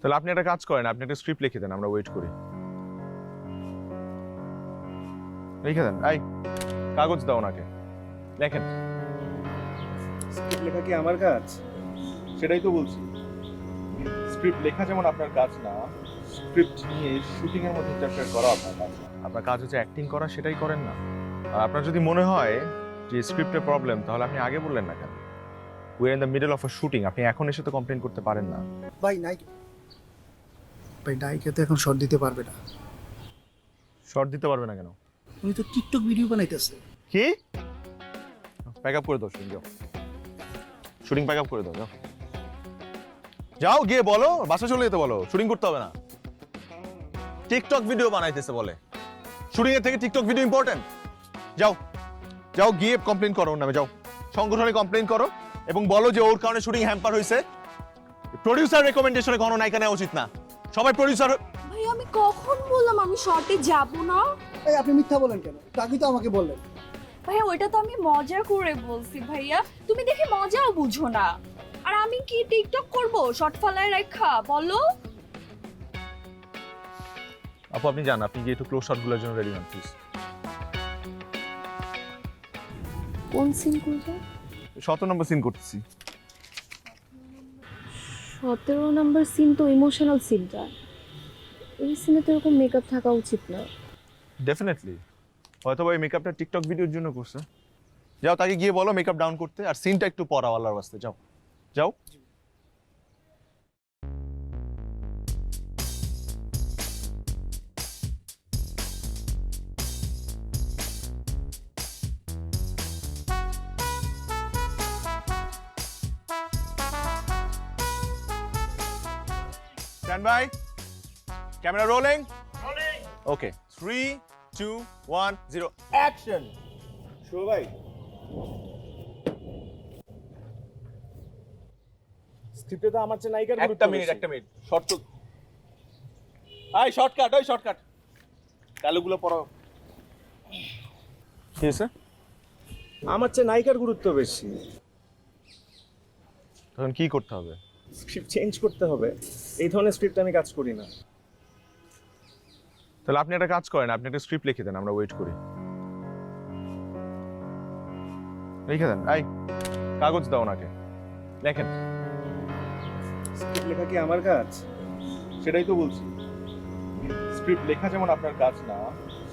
তাহলে আপনি একটা কাজ করেন, আপনি একটা স্ক্রিপ্ট লিখে দেন, আমরা ওয়েট করি। লিখে দেন, এই কাগজ দাও ওনাকে, লেখেন। স্ক্রিপ্ট লেখা কি আমার কাজ? সেটাই তো বলছি। স্ক্রিপ্ট লেখা যেমন আপনার কাজ না, স্ক্রিপ্ট নিয়ে শুটিং এর মধ্যে ইন্টারফেয়ার করা আপনার কাজ না। আপনার কাজ হচ্ছে অ্যাক্টিং করা, সেটাই করেন না। আর আপনার যদি মনে হয় যে স্ক্রিপ্টের প্রবলেম, তাহলে আপনি আগে বললেন না কেন? We are in the middle of a shooting, আপনি এখন এসে তো কমপ্লেন করতে পারেন না। ভাই নায়িকা তো এখন শর্ট দিতে পারবে না। শর্ট দিতে পারবে না কেন? উনি তো টিকটক ভিডিও বানাইতেছে। কি? প্যাক আপ করে দাও, শুটিং যাও, শুটিং প্যাক আপ করে দাও, যাও যাও, গিয়ে বলো বাসা চলে যেতে বলো, শুটিং করতে হবে না। টিকটক ভিডিও বানাইতেছে বলে, শুটিং এর থেকে টিকটক ভিডিও ইম্পর্টেন্ট। যাও যাও, গিয়ে কমপ্লেন করো ওর নামে, যাও সংগঠনে কমপ্লেন করো এবং বলো যে ওর কারণে শুটিং হ্যাম্পার হয়েছে। প্রোডিউসার রেকমেন্ডেশনে কোনো নায়িকা নেওয়া উচিত না, সবাই প্রোডিউসার। ভাই আমি কখন বললাম আমি শর্টে যাব না? এই আপনি মিথ্যা বলেন কেন? আগে তো আমাকে বললেন। ভাইয়া ওইটা তো আমি মজা করে বলছি ভাইয়া, তুমি দেখে মজাও বুঝো না। আর আমি কি টিকটক করব শর্ট ফালায় রাখা বলো? আপু আপনি যান, আপনি গিয়ে একটু ক্লোজ শটগুলোর জন্য রেডি হন প্লিজ। কোন সিন করবো? 17 নম্বর সিন করতেছি। 17 নাম্বার সিন তো ইমোশনাল সিনটা, এই সিনে তো এরকম মেকআপ থাকা উচিত না। ডেফিনেটলি, হয়তো ওই মেকআপটা টিকটক ভিডিওর জন্য করছে। যাও তাকে গিয়ে বলো মেকআপ ডাউন করতে, আর সিনটা একটু পড়াও আল্লাহর ওয়াস্তে, যাও যাও। Stand by. Camera rolling. Rolling. Okay. 3, 2, 1, 0. Action. শুভ ভাই, স্ক্রিপ্টে তো আমার চেয়ে নায়িকার গুরুত্ব একটা মিনিট, বেশি। একটা মিনিট। শর্ট তো। আই শর্টকাট, ওই শর্টকাট। ডায়লগগুলো পড়াও। কি হয়েছে? আমার চেয়ে নায়িকার গুরুত্ব বেশি। তখন কি করতে হবে? স্ক্রিপ্ট চেঞ্জ করতে হবে। এই ধরনের স্ক্রিপ্ট আমি কাজ করি না। তাহলে আপনি একটা কাজ করেন, আপনি একটা স্ক্রিপ্ট লিখে দেন, আমরা ওয়েট করি। লিখে দেন, এই কাগজ দাও ওনাকে, লেখেন। স্ক্রিপ্ট লেখা কি আমার কাজ? সেটাই তো বলছি। স্ক্রিপ্ট লেখা যেমন আপনার কাজ না,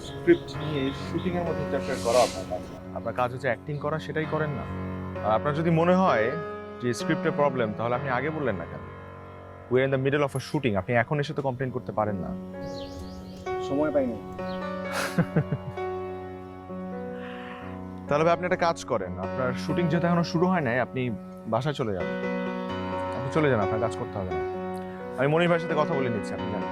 স্ক্রিপ্ট নিয়ে শুটিং এর মধ্যে ইন্টারফেয়ার করা আপনার কাজ না। আপনার কাজ হচ্ছে অ্যাক্টিং করা, সেটাই করেন না। আর আপনার যদি মনে হয় যে স্ক্রিপ্টের প্রবলেম, তাহলে আপনি আগে বললেন না কেন? We are in the middle of a shooting, আপনি এখন এসে তো কমপ্লেন করতে পারেন না। সময় পাইনি। তাহলে ভাই আপনি একটা কাজ করেন, আপনার শুটিং যেহেতু এখনো শুরু হয় নাই, আপনি বাসায় চলে যান। আপনি চলে যান, আপনার কাজ করতে হবে না। আমি মনির ভাইয়ের সাথে কথা বলে নিচ্ছি, আপনি যান।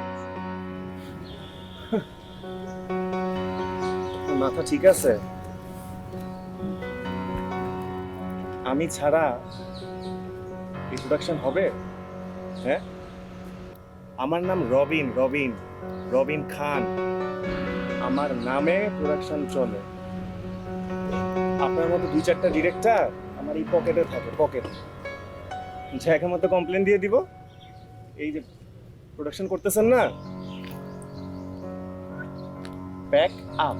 মাথা ঠিক আছে? আমি ছাড়া ইন্ট্রোডাকশন হবে? হ্যাঁ, আমার নাম রবিন, রবিন রবিন খান। আমার নামে প্রোডাকশন চলে। আপনার মতো 2-4টা ডিরেক্টর আমার এই পকেটে থাকে, পকেট। জায়গা মতো কমপ্লেন দিয়ে দিব। এই যে প্রোডাকশন করতেছেন না, ব্যাক আপ।